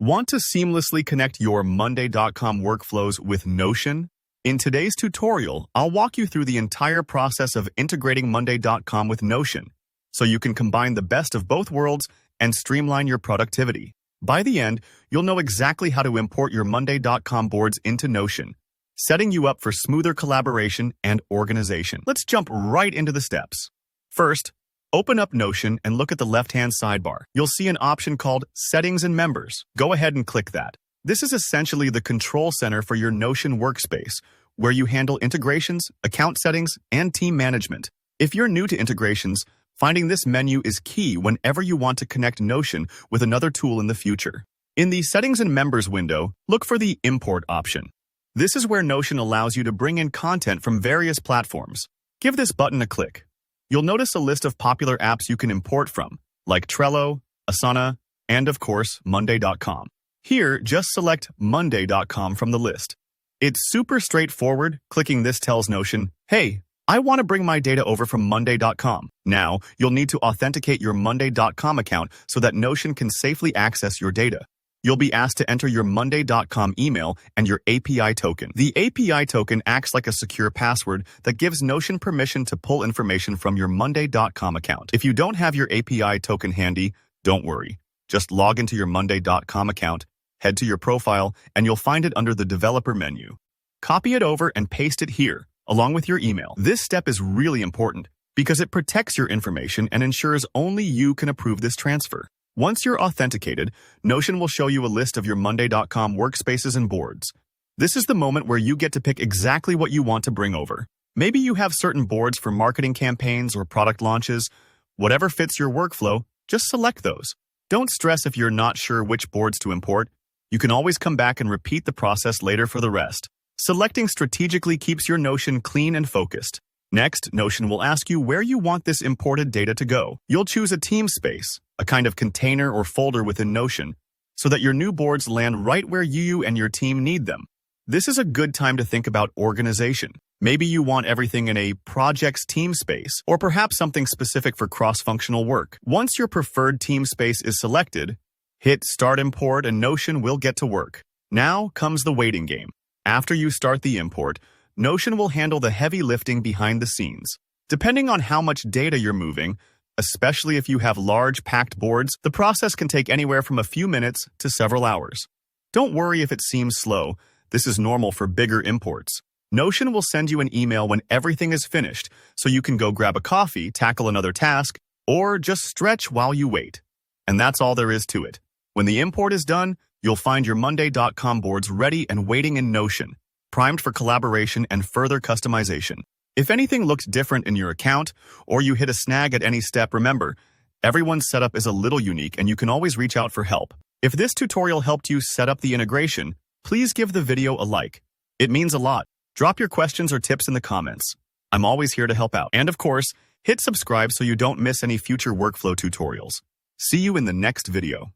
Want to seamlessly connect your Monday.com workflows with Notion? In today's tutorial, I'll walk you through the entire process of integrating Monday.com with Notion, so you can combine the best of both worlds and streamline your productivity. By the end, you'll know exactly how to import your Monday.com boards into Notion, setting you up for smoother collaboration and organization. Let's jump right into the steps. First, open up Notion and look at the left-hand sidebar. You'll see an option called Settings and Members. Go ahead and click that. This is essentially the control center for your Notion workspace, where you handle integrations, account settings, and team management. If you're new to integrations, finding this menu is key whenever you want to connect Notion with another tool in the future. In the Settings and Members window, look for the Import option. This is where Notion allows you to bring in content from various platforms. Give this button a click. You'll notice a list of popular apps you can import from, like Trello, Asana, and of course, Monday.com. Here, just select Monday.com from the list. It's super straightforward. Clicking this tells Notion, hey, I want to bring my data over from Monday.com. Now, you'll need to authenticate your Monday.com account so that Notion can safely access your data. You'll be asked to enter your Monday.com email and your API token. The API token acts like a secure password that gives Notion permission to pull information from your Monday.com account. If you don't have your API token handy, don't worry. Just log into your Monday.com account, head to your profile, and you'll find it under the Developer menu. Copy it over and paste it here, along with your email. This step is really important because it protects your information and ensures only you can approve this transfer. Once you're authenticated, Notion will show you a list of your Monday.com workspaces and boards. This is the moment where you get to pick exactly what you want to bring over. Maybe you have certain boards for marketing campaigns or product launches. Whatever fits your workflow, just select those. Don't stress if you're not sure which boards to import. You can always come back and repeat the process later for the rest. Selecting strategically keeps your Notion clean and focused. Next, Notion will ask you where you want this imported data to go. You'll choose a team space, a kind of container or folder within Notion, so that your new boards land right where you and your team need them. This is a good time to think about organization. Maybe you want everything in a projects team space, or perhaps something specific for cross-functional work. Once your preferred team space is selected, hit Start Import and Notion will get to work. Now comes the waiting game. After you start the import, Notion will handle the heavy lifting behind the scenes. Depending on how much data you're moving, especially if you have large packed boards, the process can take anywhere from a few minutes to several hours. Don't worry if it seems slow. This is normal for bigger imports. Notion will send you an email when everything is finished, so you can go grab a coffee, tackle another task, or just stretch while you wait. And that's all there is to it. When the import is done, you'll find your Monday.com boards ready and waiting in Notion, primed for collaboration and further customization. If anything looks different in your account, or you hit a snag at any step, remember, everyone's setup is a little unique and you can always reach out for help. If this tutorial helped you set up the integration, please give the video a like. It means a lot. Drop your questions or tips in the comments. I'm always here to help out. And of course, hit subscribe so you don't miss any future workflow tutorials. See you in the next video.